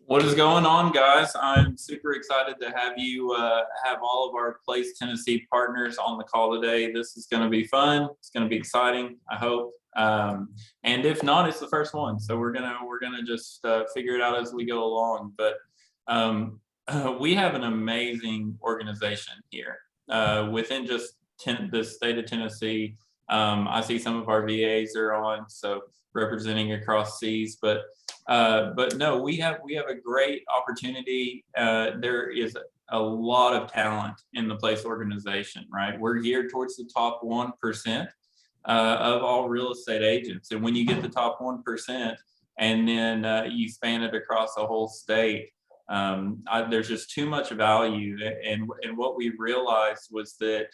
What is going on, guys? I'm super excited to have you have all of our Place Tennessee partners on the call today. This is going to be fun. It's going to be exciting, I hope. And if not, it's the first one, so we're gonna just figure it out as we go along. But we have an amazing organization here within just the state of Tennessee. I see some of our VAs are on, so representing across seas, but no, we have a great opportunity. There is a lot of talent in the Place organization, right? We're geared towards the top 1% of all real estate agents, and when you get the top 1%, and then you span it across the whole state, there's just too much value. And what we realized was that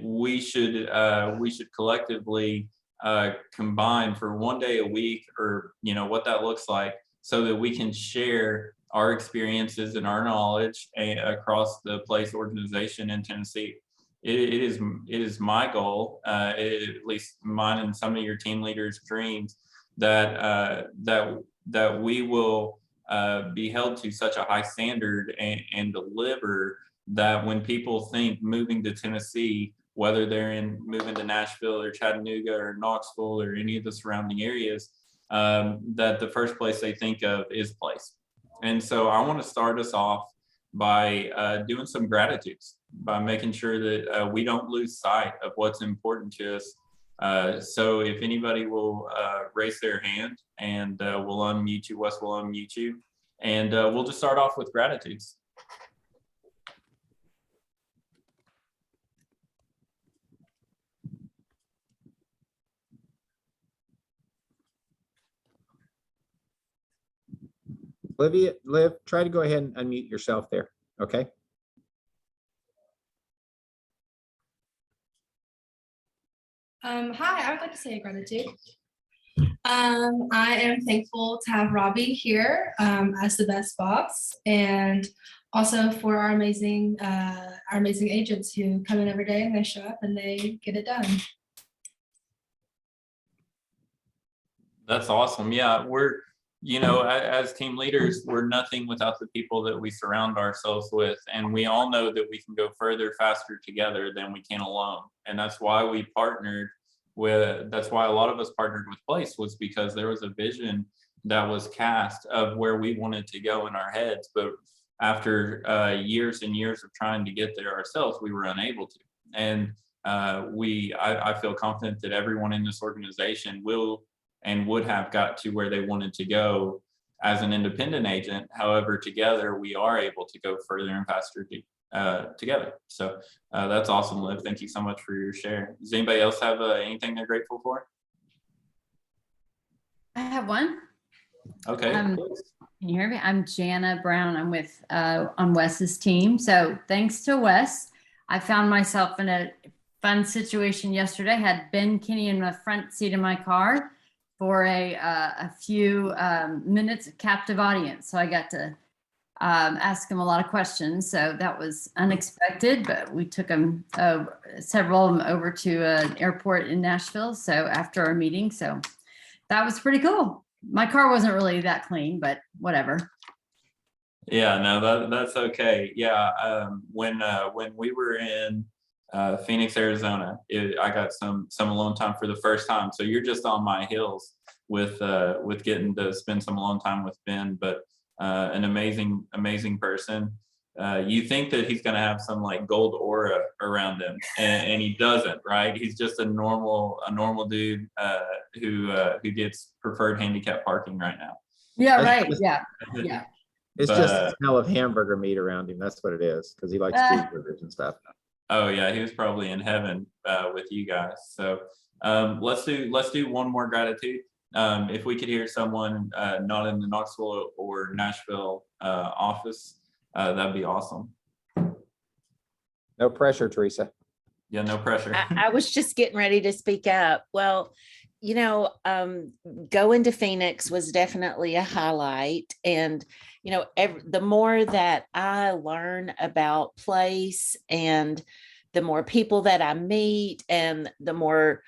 we should collectively combine for one day a week, or what that looks like, so that we can share our experiences and our knowledge across the Place organization in Tennessee. It is my goal, at least mine and some of your team leaders' dreams, that we will be held to such a high standard and deliver that when people think moving to Tennessee, whether they're moving to Nashville or Chattanooga or Knoxville or any of the surrounding areas, that the first place they think of is Place. And so I want to start us off by doing some gratitudes, by making sure that we don't lose sight of what's important to us. So if anybody will raise their hand, and we'll unmute you, Wes will unmute you, and we'll just start off with gratitudes. Liv, try to go ahead and unmute yourself there, okay? Hi, I would like to say a gratitude. I am thankful to have Robbie here as the best boss, and also for our amazing agents who come in every day and they show up and they get it done. That's awesome. Yeah, as team leaders, we're nothing without the people that we surround ourselves with. And we all know that we can go further, faster together than we can alone. And that's why that's why a lot of us partnered with Place, was because there was a vision that was cast of where we wanted to go in our heads. But after years and years of trying to get there ourselves, we were unable to. And I feel confident that everyone in this organization will and would have got to where they wanted to go as an independent agent. However, together we are able to go further and faster together. So that's awesome, Liv. Thank you so much for your share. Does anybody else have anything they're grateful for? I have one. Okay. Can you hear me? I'm Jana Brown. I'm with on Wes's team. So thanks to Wes, I found myself in a fun situation yesterday. I had Ben Kinney in the front seat of my car for a few minutes of captive audience. So I got to ask him a lot of questions. So that was unexpected, but we took him, several of them, over to an airport in Nashville. So after our meeting, so that was pretty cool. My car wasn't really that clean, but whatever. Yeah, no, that's okay. Yeah, when we were in Phoenix, Arizona, I got some alone time for the first time. So you're just on my heels with getting to spend some alone time with Ben, but an amazing person. You think that he's going to have some like gold aura around him, and he doesn't, right? He's just a normal dude who gets preferred handicap parking right now. Yeah, right. Yeah. It's just the smell of hamburger meat around him. That's what it is, because he likes cheeseburgers and stuff. Oh yeah, he was probably in heaven with you guys. So let's do one more gratitude. If we could hear someone not in the Knoxville or Nashville office, that'd be awesome. No pressure, Teresa. Yeah, no pressure. I was just getting ready to speak up. Well, going to Phoenix was definitely a highlight. And, the more that I learn about Place, and the more people that I meet, and the more,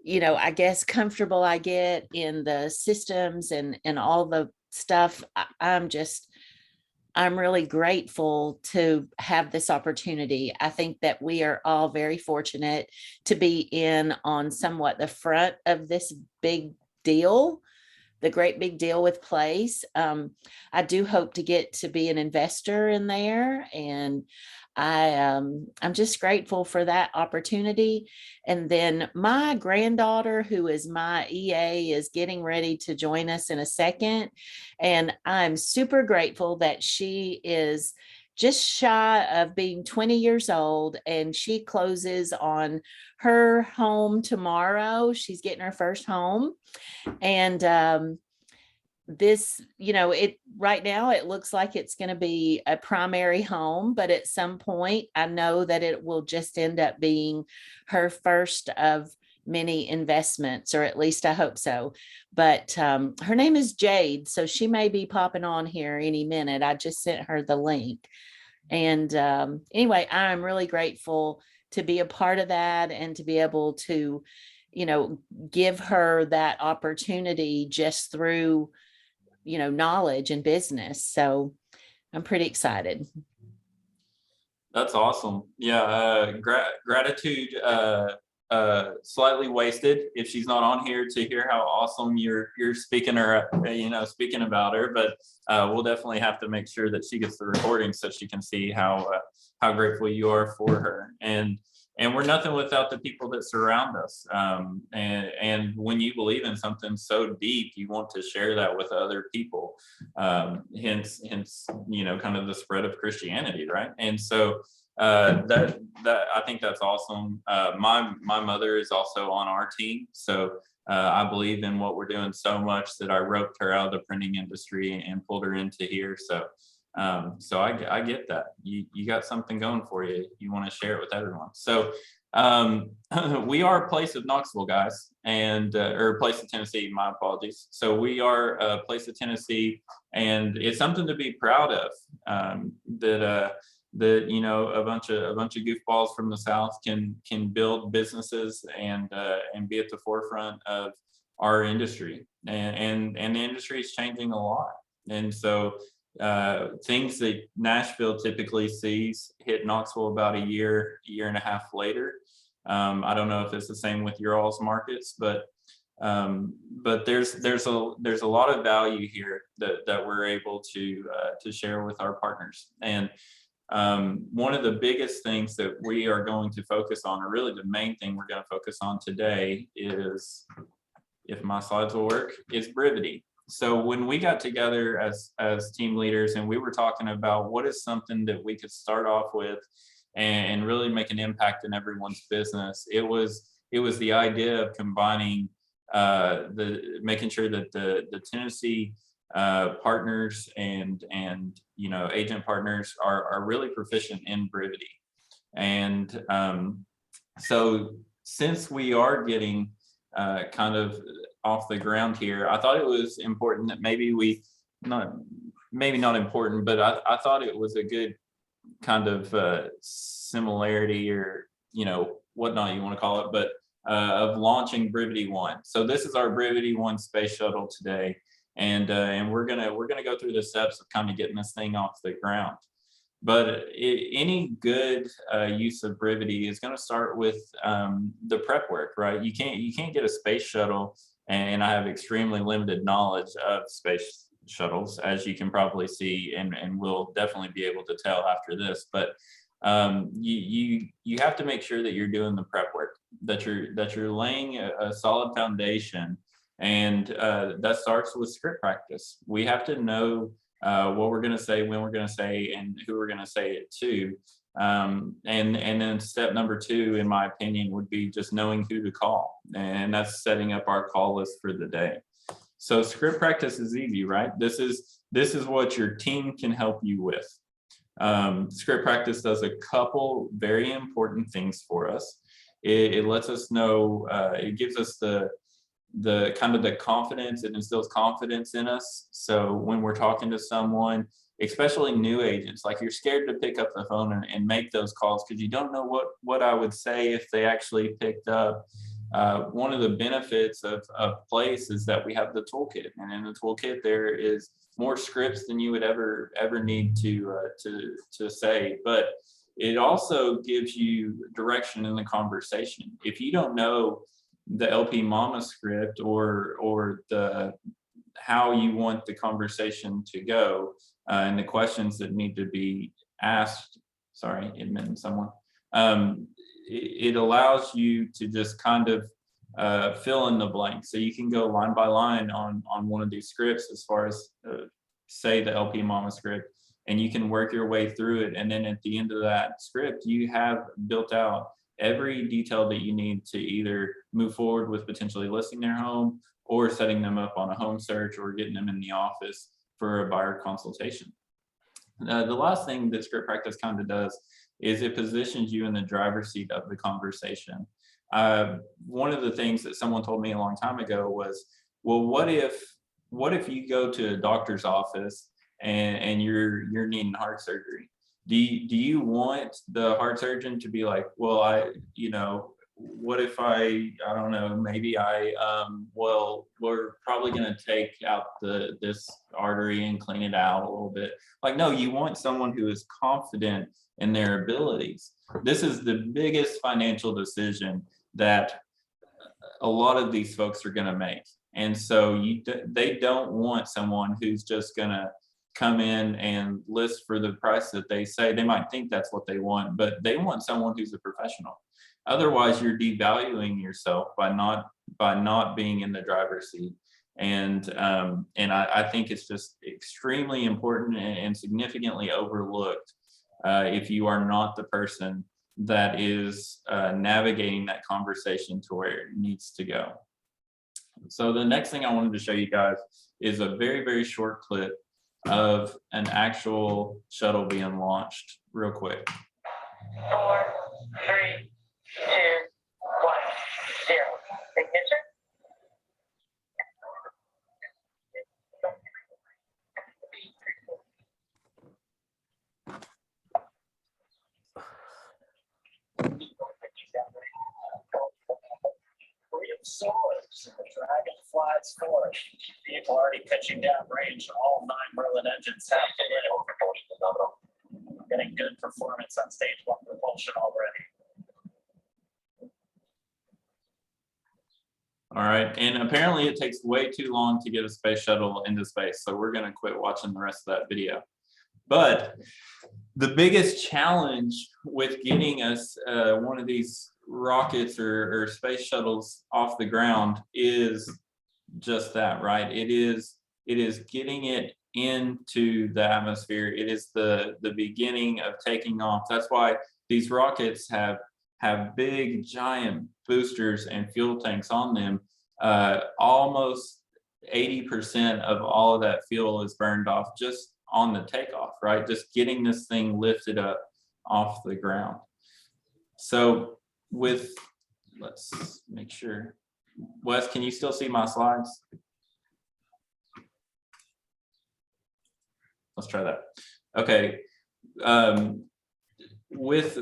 I guess, comfortable I get in the systems and all the stuff. I'm really grateful to have this opportunity. I think that we are all very fortunate to be in on somewhat the front of this big deal, the great big deal with Place. I do hope to get to be an investor in there, and I'm just grateful for that opportunity. And then my granddaughter, who is my EA, is getting ready to join us in a second, and I'm super grateful that she is just shy of being 20 years old, and she closes on her home tomorrow. She's getting her first home. And this, it right now it looks like it's going to be a primary home, but at some point I know that it will just end up being her first of many investments, or at least I hope so. But her name is Jade, so she may be popping on here any minute. I just sent her the link. And anyway, I'm really grateful to be a part of that and to be able to, give her that opportunity just through, knowledge and business. So I'm pretty excited. That's awesome. Yeah, gratitude slightly wasted if she's not on here to hear how awesome you're speaking her, speaking about her. But we'll definitely have to make sure that she gets the recording so she can see how grateful you are for her. And we're nothing without the people that surround us. And when you believe in something so deep, you want to share that with other people. Hence, kind of the spread of Christianity, right? And so that I think that's awesome. My mother is also on our team, so I believe in what we're doing so much that I roped her out of the printing industry and pulled her into here. So I get that you got something going for you. You want to share it with everyone. So we are a Place of Knoxville, guys, or Place of Tennessee. My apologies. So we are a Place of Tennessee, and it's something to be proud of. That a bunch of goofballs from the South can build businesses and be at the forefront of our industry, and the industry is changing a lot. And so things that Nashville typically sees hit Knoxville about a year and a half later. I don't know if it's the same with your all's markets, but there's a lot of value here that we're able to share with our partners. And one of the biggest things that we are going to focus on, or really the main thing we're going to focus on today, is, if my slides will work, is brevity. So when we got together as team leaders and we were talking about what is something that we could start off with and really make an impact in everyone's business, it was the idea of combining making sure that the Tennessee partners and agent partners are really proficient in brevity. And so since we are getting kind of off the ground here, I thought it was important that maybe not important, but I thought it was a good kind of similarity, or whatnot you want to call it, but of launching Brevity One. So this is our Brevity One space shuttle today, and we're gonna go through the steps of kind of getting this thing off the ground. But any good use of brevity is going to start with the prep work, right? You can't get a space shuttle, and I have extremely limited knowledge of space shuttles, as you can probably see, and we'll definitely be able to tell after this. But you have to make sure that you're doing the prep work, that you're laying a solid foundation, and that starts with script practice. We have to know what we're going to say, when we're going to say, and who we're going to say it to. And then step number 2, in my opinion, would be just knowing who to call. And that's setting up our call list for the day. So script practice is easy, right? This is what your team can help you with. Script practice does a couple very important things for us. It lets us know, it gives us the kind of the confidence, it instills confidence in us. So when we're talking to someone, especially new agents, like, you're scared to pick up the phone and make those calls because you don't know what I would say if they actually picked up. one of the benefits of Place is that we have the toolkit, and in the toolkit there is more scripts than you would ever need to say, but it also gives you direction in the conversation. If you don't know the LP Mama script or the how you want the conversation to go and the questions that need to be asked, sorry, admitting someone, it allows you to just kind of fill in the blank. So you can go line by line on one of these scripts as far as say the LP Mama script, and you can work your way through it. And then at the end of that script, you have built out every detail that you need to either move forward with potentially listing their home or setting them up on a home search or getting them in the office for a buyer consultation. The last thing that script practice kind of does is it positions you in the driver's seat of the conversation. One of the things that someone told me a long time ago was, well, what if you go to a doctor's office and you're needing heart surgery? Do you want the heart surgeon to be like, well, what if I don't know, maybe well, we're probably going to take out this artery and clean it out a little bit. Like, no, you want someone who is confident in their abilities. This is the biggest financial decision that a lot of these folks are going to make. And so they don't want someone who's just going to come in and list for the price that they say. They might think that's what they want, but they want someone who's a professional. Otherwise, you're devaluing yourself by not being in the driver's seat. And I think it's just extremely important and significantly overlooked if you are not the person that is navigating that conversation to where it needs to go. So the next thing I wanted to show you guys is a very, very short clip of an actual shuttle being launched real quick. 4, 3, 2, 1, 0. Ignition. Soars, the Dragon flies forward. Vehicle already pitching down range. All 9 Merlin engines have to live. Getting good performance on stage 1 propulsion already. All right, and apparently it takes way too long to get a space shuttle into space, so we're gonna quit watching the rest of that video. But the biggest challenge with getting us one of these rockets or space shuttles off the ground is just that, right? It is getting it into the atmosphere. It is the beginning of taking off. That's why these rockets have big giant boosters and fuel tanks on them. Almost 80% of all of that fuel is burned off just on the takeoff, right? Just getting this thing lifted up off the ground. So let's make sure. Wes, can you still see my slides? Let's try that. Okay. With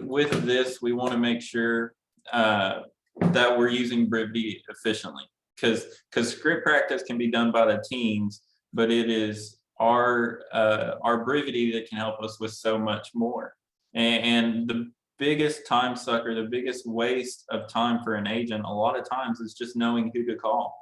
this, we want to make sure that we're using Brivity efficiently, because script practice can be done by the teams, but it is our Brivity that can help us with so much more. And the biggest time sucker, the biggest waste of time for an agent a lot of times is just knowing who to call.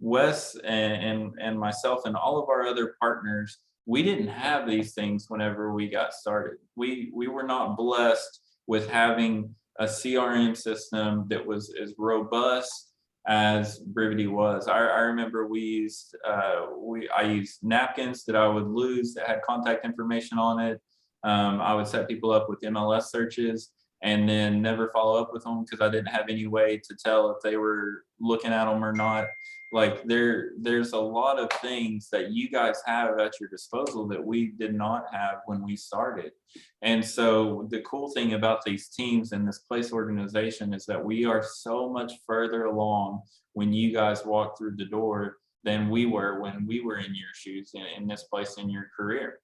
Wes and myself and all of our other partners, we didn't have these things whenever we got started. We were not blessed with having a CRM system that was as robust as Brivity was. I remember I used napkins that I would lose that had contact information on it. I would set people up with MLS searches and then never follow up with them because I didn't have any way to tell if they were looking at them or not. Like there's a lot of things that you guys have at your disposal that we did not have when we started. And so the cool thing about these teams and this Place organization is that we are so much further along when you guys walk through the door than we were when we were in your shoes in this place in your career.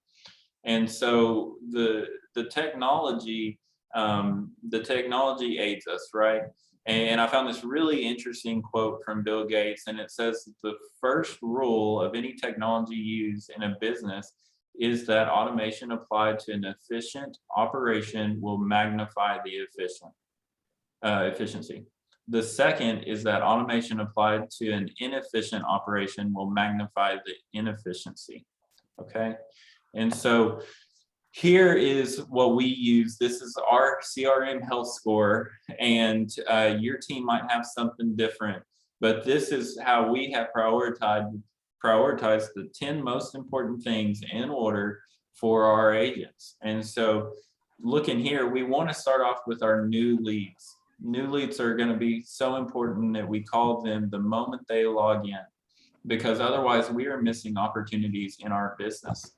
And so the technology aids us, right? And I found this really interesting quote from Bill Gates, and it says that the first rule of any technology used in a business is that automation applied to an efficient operation will magnify the efficiency. The second is that automation applied to an inefficient operation will magnify the inefficiency. Okay, and so here is what we use. This is our CRM health score, and your team might have something different, but this is how we have prioritized the 10 most important things in order for our agents. And so looking here, we want to start off with our new leads. New leads are going to be so important that we call them the moment they log in, because otherwise we are missing opportunities in our business.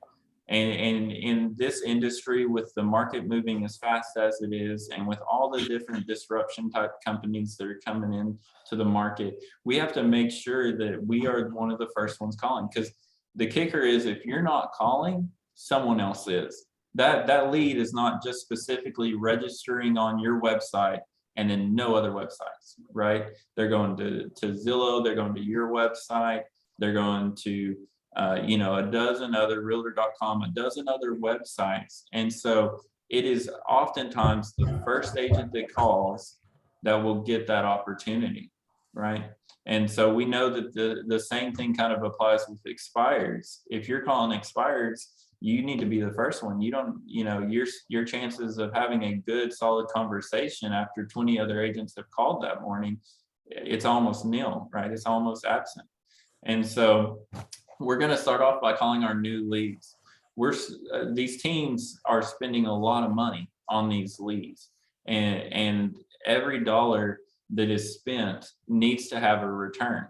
And in this industry, with the market moving as fast as it is, and with all the different disruption type companies that are coming in to the market, we have to make sure that we are one of the first ones calling. Because the kicker is, if you're not calling, someone else is. That lead is not just specifically registering on your website and then no other websites, right? They're going to Zillow, they're going to your website, they're going to a dozen other realtor.com, a dozen other websites. And so it is oftentimes the first agent that calls that will get that opportunity, right? And so we know that the same thing kind of applies with expireds. If you're calling expireds, you need to be the first one. You don't, your chances of having a good solid conversation after 20 other agents have called that morning, it's almost nil, right? It's almost absent. And so we're going to start off by calling our new leads. These teams are spending a lot of money on these leads, and every dollar that is spent needs to have a return.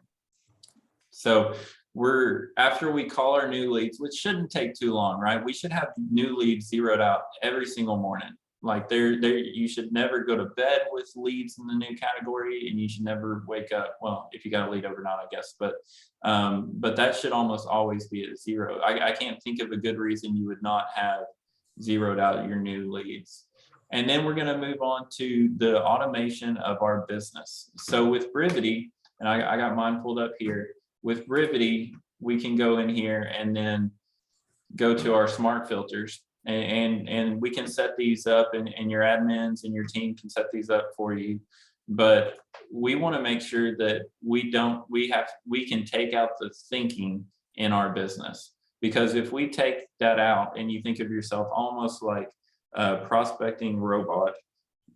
So after we call our new leads, which shouldn't take too long, right? We should have new leads zeroed out every single morning. Like you should never go to bed with leads in the new category, and you should never wake up. Well, if you got a lead overnight, I guess, but that should almost always be at zero. I can't think of a good reason you would not have zeroed out your new leads. And then we're going to move on to the automation of our business. So with Brivity, and I got mine pulled up here. With Brivity, we can go in here and then go to our smart filters. And we can set these up, and your admins and your team can set these up for you. But we want to make sure that we can take out the thinking in our business. Because if we take that out and you think of yourself almost like a prospecting robot,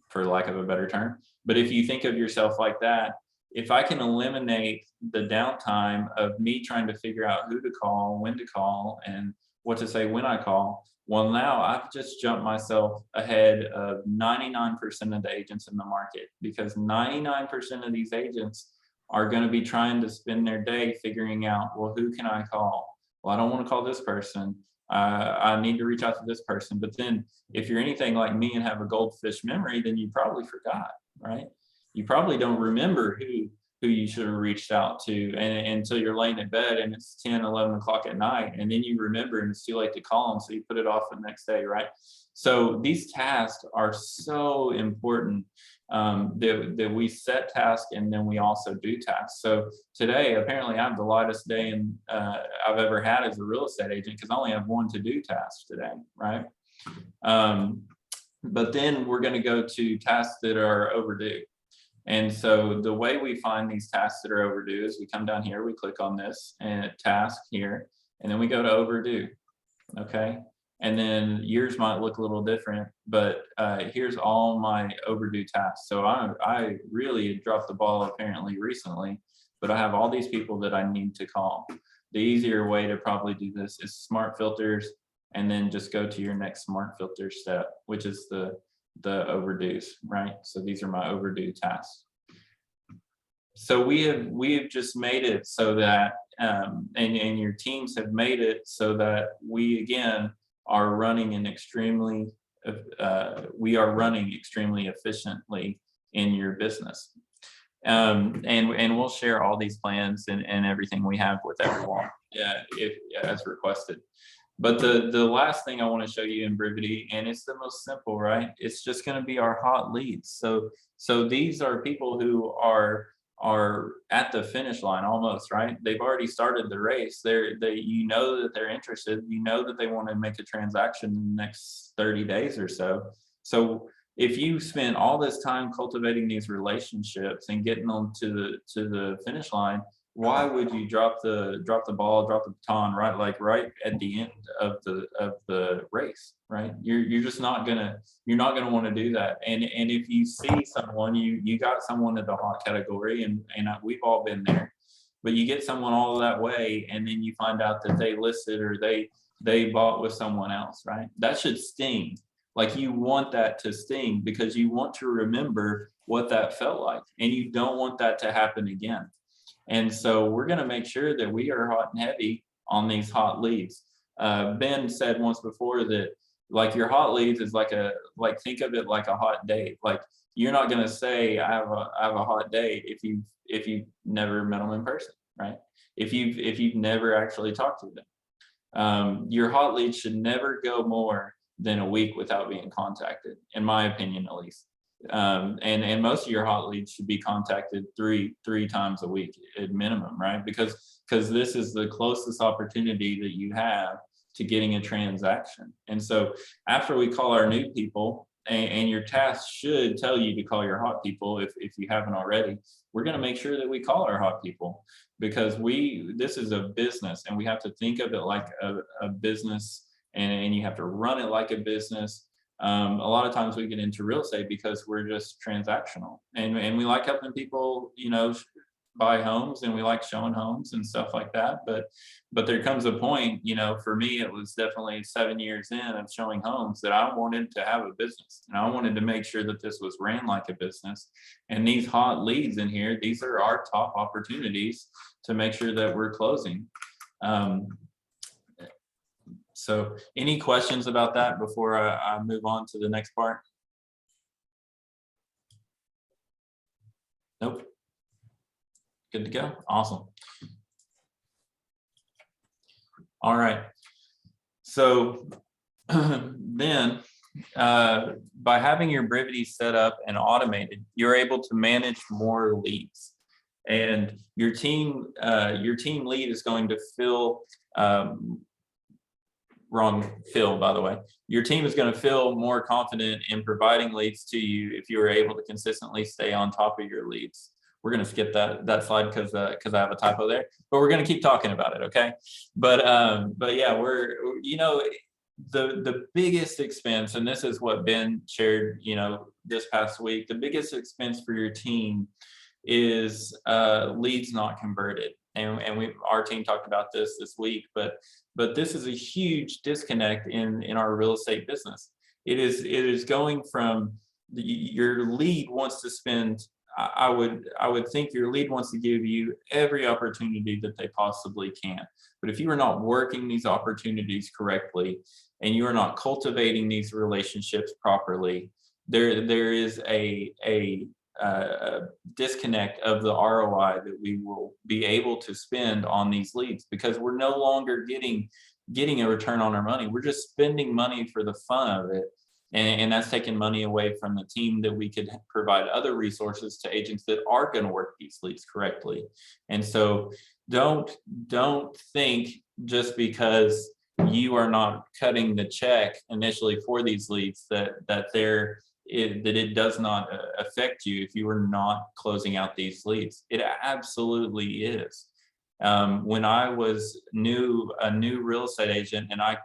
for lack of a better term, but if you think of yourself like that, if I can eliminate the downtime of me trying to figure out who to call, when to call, and what to say when I call, well, now I've just jumped myself ahead of 99% of the agents in the market, because 99% of these agents are going to be trying to spend their day figuring out, well, who can I call? Well, I don't want to call this person. I need to reach out to this person. But then if you're anything like me and have a goldfish memory, then you probably forgot, right? You probably don't remember who you should have reached out to until you're laying in bed and it's 10, 11 o'clock at night. And then you remember and it's too late to call them. So you put it off the next day, right? So these tasks are so important that we set tasks and then we also do tasks. So today, apparently I have the lightest day I've ever had as a real estate agent, because I only have one to-do task today, right? But then we're going to go to tasks that are overdue. And so the way we find these tasks that are overdue is we come down here, we click on this and task here, and then we go to overdue. Okay. And then yours might look a little different, but here's all my overdue tasks. So I really dropped the ball apparently recently, but I have all these people that I need to call. The easier way to probably do this is smart filters, and then just go to your next smart filter step, which is the overdues, right? So these are my overdue tasks. So we have just made it so that, and your teams have made it so that we again are running extremely efficiently in your business. And we'll share all these plans and everything we have with everyone, if as requested. But the last thing I want to show you in Brivity, and it's the most simple, right? It's just going to be our hot leads. So these are people who are at the finish line almost, right? They've already started the race. You know that they're interested. You know that they want to make a transaction in the next 30 days or so. So if you spend all this time cultivating these relationships and getting them to the finish line, why would you drop the ball, drop the baton right at the end of the race, right? You're just not gonna want to do that. And if you see someone, you got someone in the hot category, and we've all been there, but you get someone all that way, and then you find out that they listed or they bought with someone else, right? That should sting. Like, you want that to sting because you want to remember what that felt like, and you don't want that to happen again. And so we're going to make sure that we are hot and heavy on these hot leads. Ben said once before that, like, your hot leads is think of it like a hot date. Like, you're not going to say I have a hot date if you've never met them in person, right? If you've never actually talked to them. Your hot leads should never go more than a week without being contacted, in my opinion, at least. And most of your hot leads should be contacted three times a week at minimum, right? Because this is the closest opportunity that you have to getting a transaction. And so after we call our new people, and your task should tell you to call your hot people if you haven't already, we're going to make sure that we call our hot people, because this is a business, and we have to think of it like a business, and you have to run it like a business. A lot of times we get into real estate because we're just transactional, and we like helping people, buy homes, and we like showing homes and stuff like that. But there comes a point, for me, it was definitely 7 years in of showing homes that I wanted to have a business, and I wanted to make sure that this was ran like a business. And these hot leads in here, these are our top opportunities to make sure that we're closing. So any questions about that before I move on to the next part? Nope. Good to go. Awesome. All right. So then by having your Brivity set up and automated, you're able to manage more leads, and your team lead is going to fill by the way. Your team is going to feel more confident in providing leads to you if you are able to consistently stay on top of your leads. We're going to skip that slide because I have a typo there, but we're going to keep talking about it, okay? But yeah, the biggest expense, and this is what Ben shared, this past week, the biggest expense for your team is leads not converted. And our team talked about this week, but this is a huge disconnect in our real estate business. It is going from your lead wants to spend. I would think your lead wants to give you every opportunity that they possibly can. But if you are not working these opportunities correctly, and you are not cultivating these relationships properly, there is a disconnect of the ROI that we will be able to spend on these leads, because we're no longer getting a return on our money. We're just spending money for the fun of it. And that's taking money away from the team that we could provide other resources to agents that are going to work these leads correctly. And so don't think just because you are not cutting the check initially for these leads that it does not affect you if you are not closing out these leads. It absolutely is. When I was a new real estate agent, and I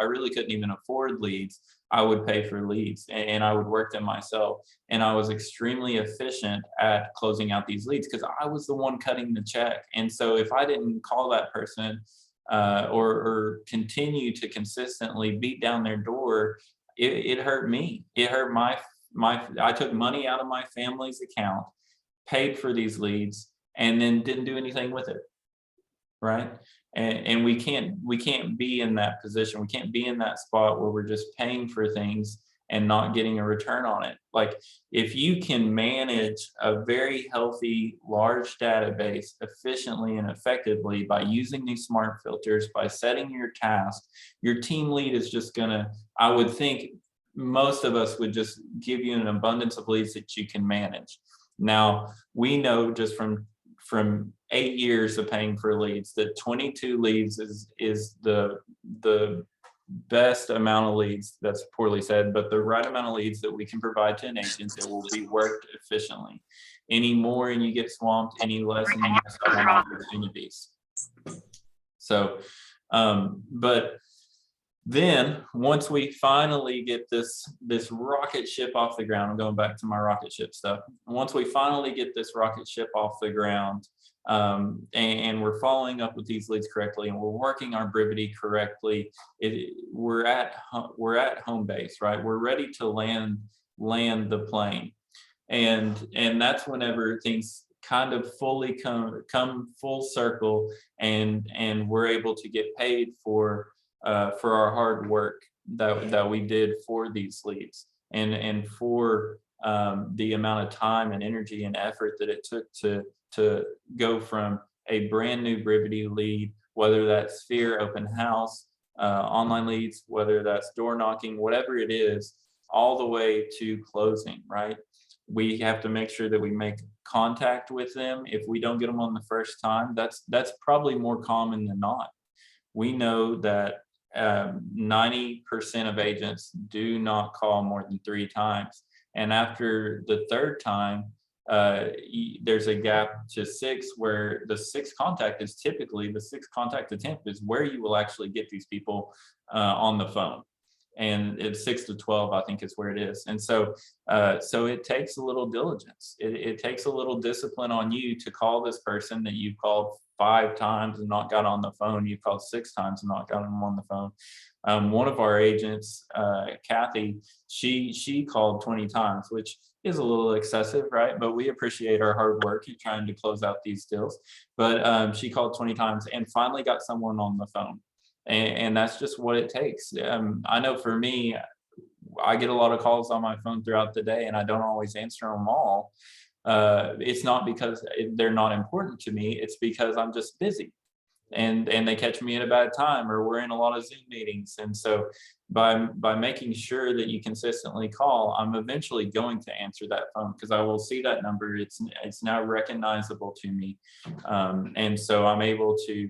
really couldn't even afford leads, I would pay for leads and I would work them myself. And I was extremely efficient at closing out these leads because I was the one cutting the check. And so if I didn't call that person or continue to consistently beat down their door, it hurt me. It hurt I took money out of my family's account, paid for these leads, and then didn't do anything with it. Right. And we can't be in that position. We can't be in that spot where we're just paying for things and not getting a return on it. Like, if you can manage a very healthy, large database efficiently and effectively by using these smart filters, by setting your task, your team lead is just gonna, I would think most of us would just give you an abundance of leads that you can manage. Now, we know just from 8 years of paying for leads that 22 leads is the best amount of leads. That's poorly said, but the right amount of leads that we can provide to an agent that will be worked efficiently. Any more and you get swamped, any less and you miss out on opportunities. So, but then once we finally get this rocket ship off the ground, I'm going back to my rocket ship stuff. Once we finally get this rocket ship off the ground, and we're following up with these leads correctly, and we're working our Brivity correctly, we're at home base, right? We're ready to land the plane, and that's whenever things kind of fully come full circle, and we're able to get paid for our hard work that we did for these leads, and for the amount of time and energy and effort that it took to go from a brand new Brivity lead, whether that's Sphere, open house, online leads, whether that's door knocking, whatever it is, all the way to closing, right? We have to make sure that we make contact with them. If we don't get them on the first time, that's probably more common than not. We know that 90% of agents do not call more than 3 times. And after the 3rd time, there's a gap to 6, where the 6th contact is typically, the 6th contact attempt is where you will actually get these people on the phone. And it's 6 to 12, I think is where it is. And so it takes a little diligence. It takes a little discipline on you to call this person that you've called 5 times and not got on the phone. You called 6 times and not got them on the phone. One of our agents, Kathy, she called 20 times, which is a little excessive, right? But we appreciate our hard work in trying to close out these deals. But she called 20 times and finally got someone on the phone. And that's just what it takes. I know for me, I get a lot of calls on my phone throughout the day, and I don't always answer them all. It's not because they're not important to me. It's because I'm just busy, and they catch me at a bad time, or we're in a lot of Zoom meetings. And so by making sure that you consistently call, I'm eventually going to answer that phone, because I will see that number. It's now recognizable to me. And so I'm able to,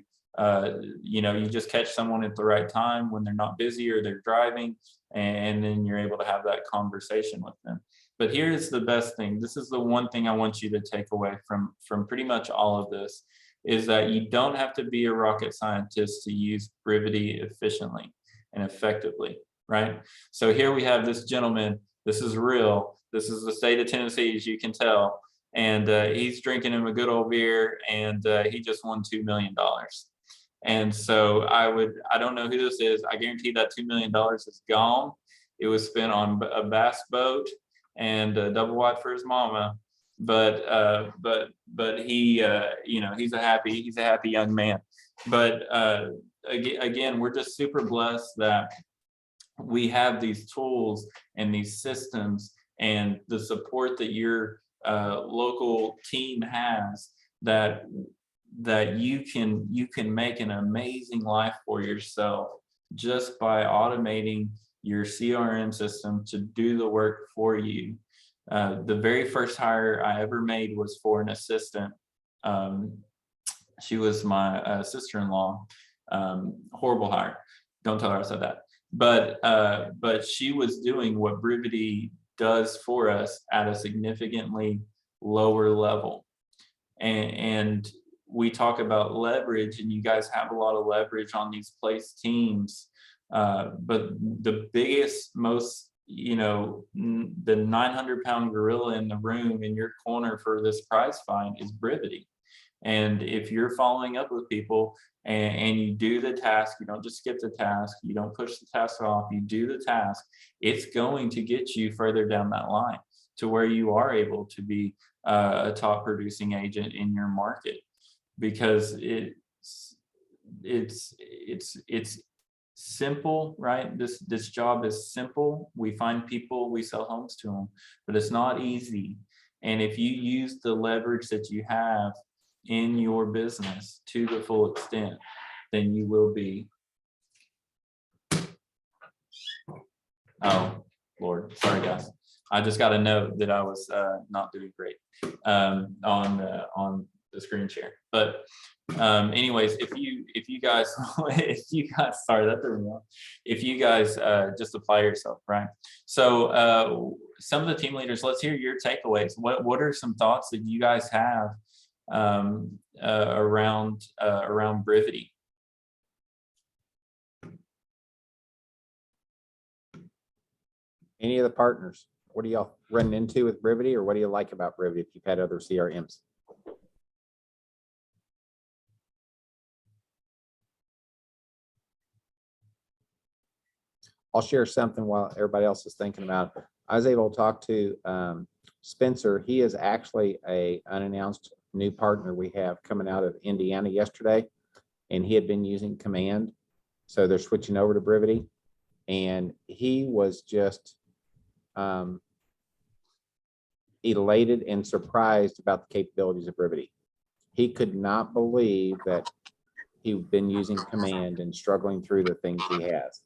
you just catch someone at the right time when they're not busy or they're driving, and then you're able to have that conversation with them. But here's the best thing. This is the one thing I want you to take away from pretty much all of this, is that you don't have to be a rocket scientist to use Brivity efficiently and effectively, right? So here we have this gentleman. This is real. This is the state of Tennessee, as you can tell. And he's drinking him a good old beer, and he just won $2 million. And so I don't know who this is. I guarantee that $2 million is gone. It was spent on a bass boat and a double wide for his mama. But he, he's a happy young man. But again, we're just super blessed that we have these tools and these systems and the support that your local team has, that you can make an amazing life for yourself just by automating your CRM system to do the work for you. The very first hire I ever made was for an assistant. She was my sister-in-law. Horrible hire. Don't tell her I said that. But she was doing what Brivity does for us at a significantly lower level. And we talk about leverage, and you guys have a lot of leverage on these place teams. But the biggest, most, the 900-pound gorilla in the room in your corner for this prize find is Brivity. And if you're following up with people and you do the task, you don't just skip the task, you don't push the task off, you do the task, it's going to get you further down that line to where you are able to be a top producing agent in your market, because it's simple, right? This job is simple. We find people, we sell homes to them, but it's not easy. And if you use the leverage that you have in your business to the full extent, then you will be. Oh, Lord, sorry guys. I just got a note that I was not doing great on the screen share. But anyways, if you guys sorry, that threw me off. If you guys just apply yourself, right? So some of the team leaders, let's hear your takeaways. What are some thoughts that you guys have around Brivity? Any of the partners, what are y'all running into with Brivity, or what do you like about Brivity if you've had other CRMs? I'll share something while everybody else is thinking about it. I was able to talk to Spencer. He is actually a unannounced new partner we have coming out of Indiana yesterday, and he had been using Command. So they're switching over to Brivity, and he was just elated and surprised about the capabilities of Brivity. He could not believe that he'd been using Command and struggling through the things he has.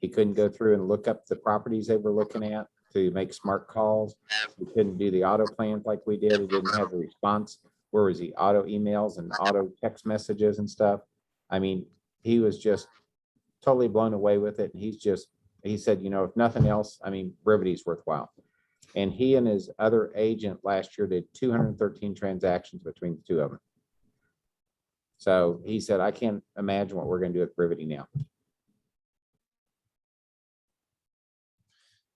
He couldn't go through and look up the properties they were looking at to make smart calls. He couldn't do the auto plans like we did. He didn't have the response. Where was he? Auto emails and auto text messages and stuff. I mean, he was just totally blown away with it. And he said, you know, if nothing else, I mean, Brivity's worthwhile. And he and his other agent last year did 213 transactions between the two of them. So he said, I can't imagine what we're going to do with Brivity now.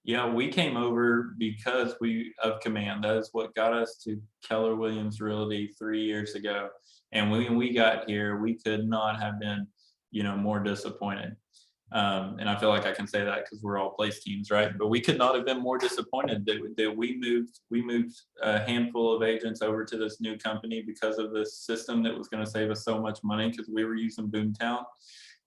Yeah, we came over because of Command. That is what got us to Keller Williams Realty 3 years ago. And when we got here, we could not have been, you know, more disappointed. And I feel like I can say that because we're all place teams, right? But we could not have been more disappointed that we moved a handful of agents over to this new company because of this system that was going to save us so much money, because we were using Boomtown.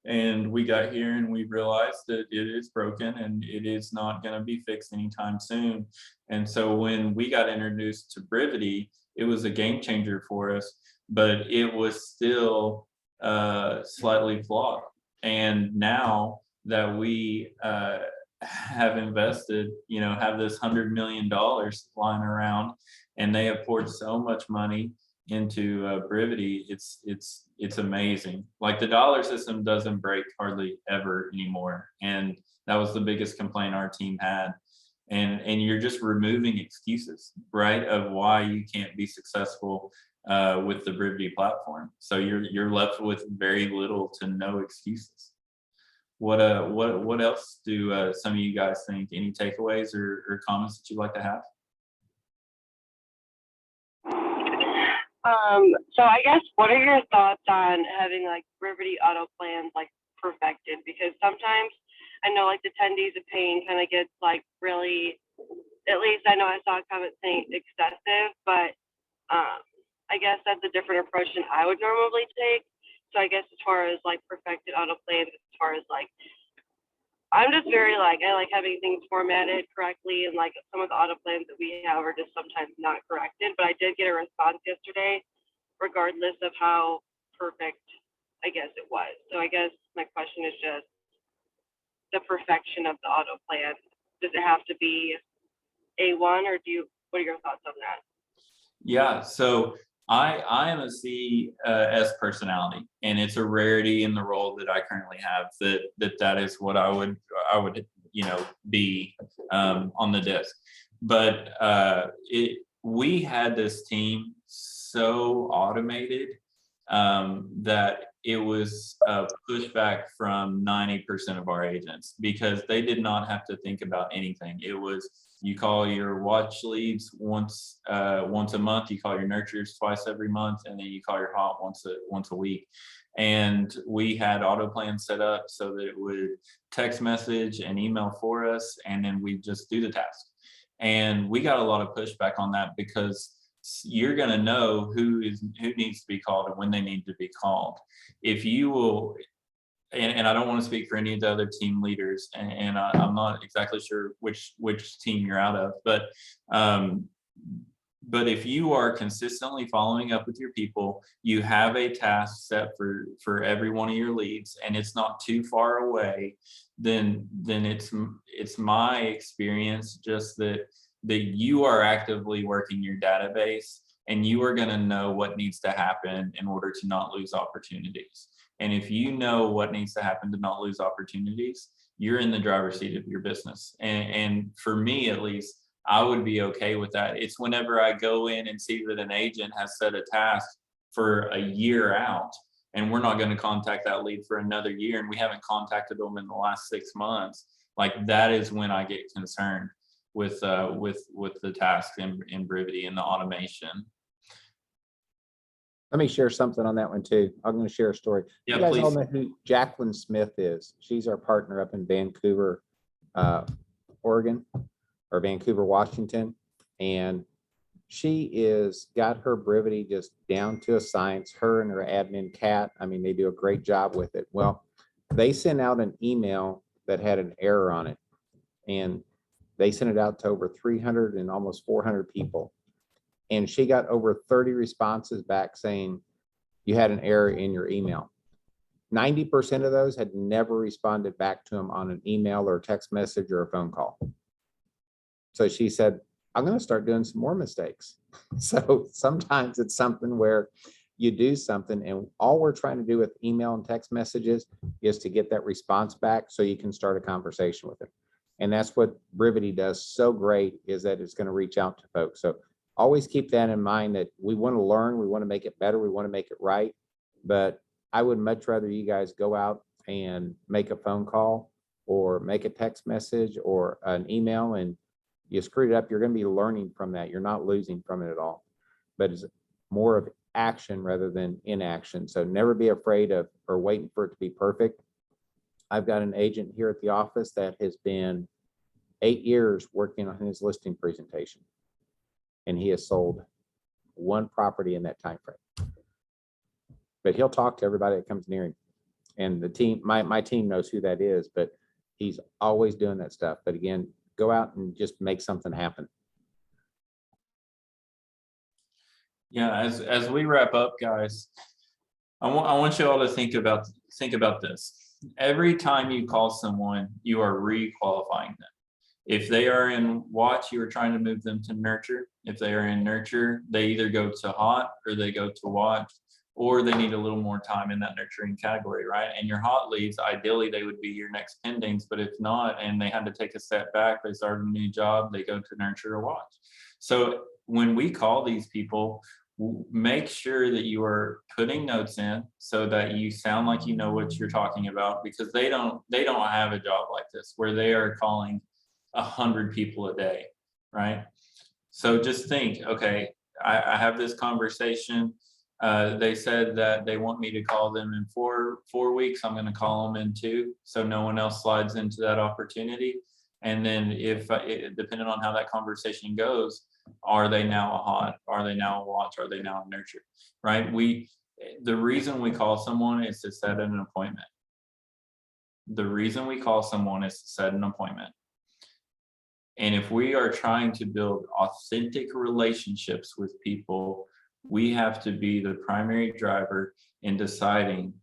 And we got here and we realized that it is broken and it is not going to be fixed anytime soon. And so when we got introduced to Brivity, it was a game changer for us, but it was still slightly flawed. And now that we have invested, you know, have this $100 million lying around, and they have poured so much money into Brivity, it's amazing. Like, the dollar system doesn't break hardly ever anymore, and that was the biggest complaint our team had. And you're just removing excuses, right, of why you can't be successful with the Brivity platform. So you're left with very little to no excuses. What else do some of you guys think? Any takeaways or comments that you'd like to have? So I guess, what are your thoughts on having like Brivity auto plans like perfected? Because sometimes I know like the 10 days of pain kind of gets like really, at least I know I saw a comment saying excessive, but I guess that's a different approach than I would normally take. So I guess as far as like perfected auto plans, as far as like, I'm just very like, I like having things formatted correctly, and like some of the auto plans that we have are just sometimes not corrected, but I did get a response yesterday regardless of how perfect I guess it was. So I guess my question is just the perfection of the auto plan. Does it have to be A1, or what are your thoughts on that? Yeah, so I am a CS personality, and it's a rarity in the role that I currently have that is what I would you know be on the desk. But we had this team so automated that it was pushback from 90% of our agents, because they did not have to think about anything. It was, you call your watch leads once a month, you call your nurtures twice every month, and then you call your hot once a week. And we had auto plans set up so that it would text message and email for us, and then we just do the task. And we got a lot of pushback on that, because you're going to know who needs to be called and when they need to be called. If you will, and I don't want to speak for any of the other team leaders, and I'm not exactly sure which team you're out of, but if you are consistently following up with your people, you have a task set for every one of your leads, and it's not too far away, then it's my experience just that you are actively working your database, and you are going to know what needs to happen in order to not lose opportunities. And if you know what needs to happen to not lose opportunities, you're in the driver's seat of your business. And for me, at least, I would be okay with that. It's whenever I go in and see that an agent has set a task for a year out, and we're not going to contact that lead for another year, and we haven't contacted them in the last 6 months, like that is when I get concerned with the task in Brivity and the automation. Let me share something on that one too. I'm going to share a story. Yeah, You guys all please. know who Jacqueline Smith is. She's our partner up in Vancouver, Oregon, or Vancouver, Washington. And she got her Brivity just down to a science. Her and her admin Kat, I mean, they do a great job with it. Well, they sent out an email that had an error on it. And they sent it out to over 300 and almost 400 people. And she got over 30 responses back saying you had an error in your email. 90% of those had never responded back to them on an email or a text message or a phone call. So she said, I'm going to start doing some more mistakes. So sometimes it's something where you do something, and all we're trying to do with email and text messages is to get that response back so you can start a conversation with them. And that's what Brivity does so great, is that it's going to reach out to folks. So always keep that in mind, that we want to learn, we want to make it better, we want to make it right. But I would much rather you guys go out and make a phone call or make a text message or an email, and you screwed it up, you're going to be learning from that. You're not losing from it at all. But it's more of action rather than inaction. So never be afraid of or waiting for it to be perfect. I've got an agent here at the office that has been 8 years working on his listing presentation, and he has sold one property in that time frame. But he'll talk to everybody that comes near him. And the team, my team knows who that is, but he's always doing that stuff. But again, go out and just make something happen. Yeah, as we wrap up, guys, I want you all to think about this. Every time you call someone, you are re-qualifying them. If they are in watch, you are trying to move them to nurture. If they are in nurture, they either go to hot or they go to watch, or they need a little more time in that nurturing category, right? And your hot leads, ideally, they would be your next pendings, but if not, and they had to take a step back, they started a new job, they go to nurture or watch. So when we call these people, make sure that you are putting notes in so that you sound like you know what you're talking about, because they don't have a job like this where they are calling 100 people a day, right? So just think, okay, I have this conversation. They said that they want me to call them in four weeks. I'm going to call them in 2, so no one else slides into that opportunity. And then if depending on how that conversation goes, are they now a hot? Are they now a watch? Are they now a nurture? Right? The reason we call someone is to set an appointment. The reason we call someone is to set an appointment. And if we are trying to build authentic relationships with people, we have to be the primary driver in deciding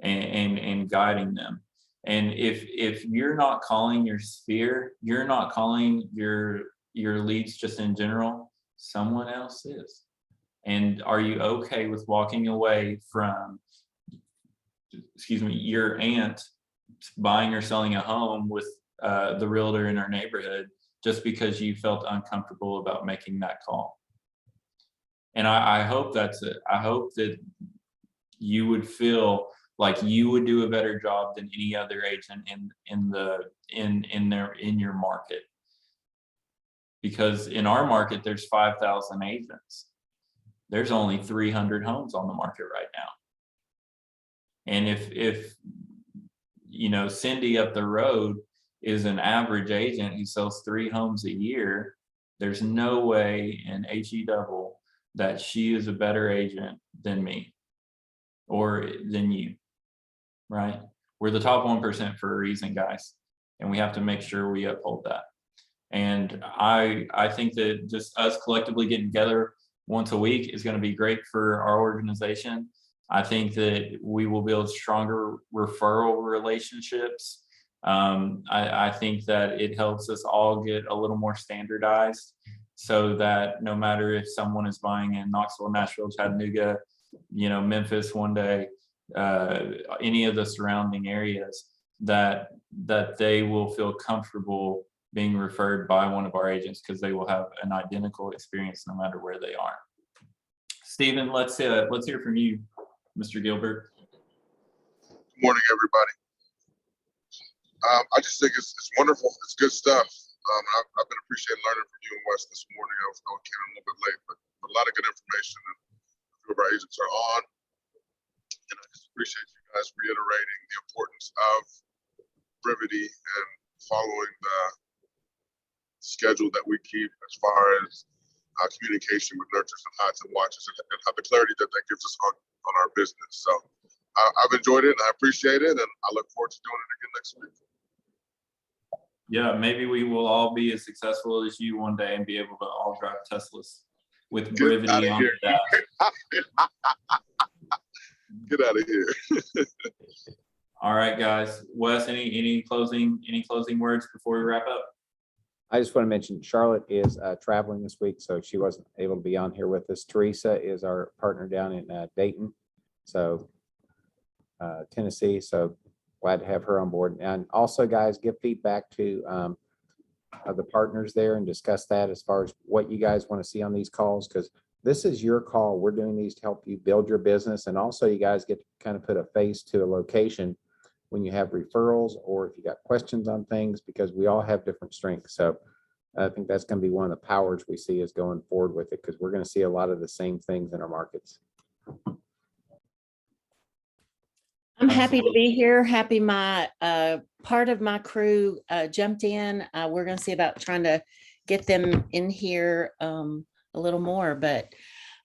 and guiding them. And if you're not calling your sphere, you're not calling your leads just in general, someone else is. And are you okay with walking away from, your aunt buying or selling a home with the realtor in our neighborhood just because you felt uncomfortable about making that call? And I hope that's it. I hope that you would feel like you would do a better job than any other agent in your market. Because in our market, there's 5,000 agents. There's only 300 homes on the market right now. And if Cindy up the road is an average agent who sells 3 homes a year, there's no way in HE double that she is a better agent than me or than you, right? we're the top 1% for a reason, guys. And we have to make sure we uphold that. And I think that just us collectively getting together once a week is going to be great for our organization. I think that we will build stronger referral relationships. I think that it helps us all get a little more standardized so that no matter if someone is buying in Knoxville, Nashville, Chattanooga, Memphis one day, any of the surrounding areas, that they will feel comfortable being referred by one of our agents because they will have an identical experience no matter where they are. Stephen, let's hear from you, Mr. Gilbert. Good morning, everybody. I just think it's wonderful. It's good stuff. I've been appreciating learning from you and Wes this morning. I came in a little bit late, but a lot of good information. And a few of our agents are on. And I just appreciate you guys reiterating the importance of brevity and following the schedule that we keep as far as communication with nurtures and hides and watches, and how the clarity that gives us on our business. So I've enjoyed it and I appreciate it, and I look forward to doing it again next week. Yeah, maybe we will all be as successful as you one day and be able to all drive Teslas with brevity on that. Get out of here. All right, guys. Wes, any closing words before we wrap up? I just want to mention Charlotte is traveling this week, so she wasn't able to be on here with us. Teresa is our partner down in Dayton, so Tennessee. So glad to have her on board. And also, guys, give feedback to the partners there and discuss that as far as what you guys want to see on these calls, because this is your call. We're doing these to help you build your business, and also you guys get to kind of put a face to a location when you have referrals or if you got questions on things, because we all have different strengths. So I think that's going to be one of the powers we see is going forward with it, because we're going to see a lot of the same things in our markets. I'm happy to be here. Happy my part of my crew jumped in. We're going to see about trying to get them in here a little more, but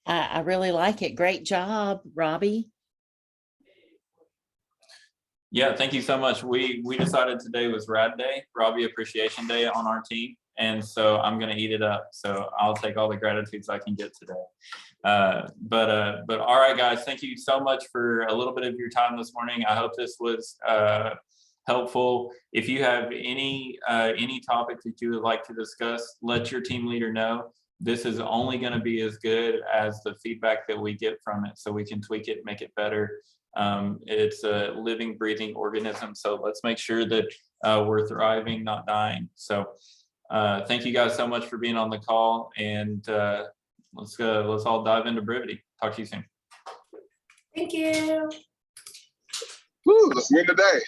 I really like it. Great job, Robbie. Yeah, thank you so much. We decided today was Rad Day, Robbie Appreciation Day on our team. And so I'm going to eat it up. So I'll take all the gratitudes I can get today. But all right, guys, thank you so much for a little bit of your time this morning. I hope this was helpful. If you have any topic that you would like to discuss, let your team leader know. This is only going to be as good as the feedback that we get from it, so we can tweak it, make it better. It's a living, breathing organism. So let's make sure that we're thriving, not dying. So thank you guys so much for being on the call, and let's all dive into brevity. Talk to you soon. Thank you. Woo, let's win today.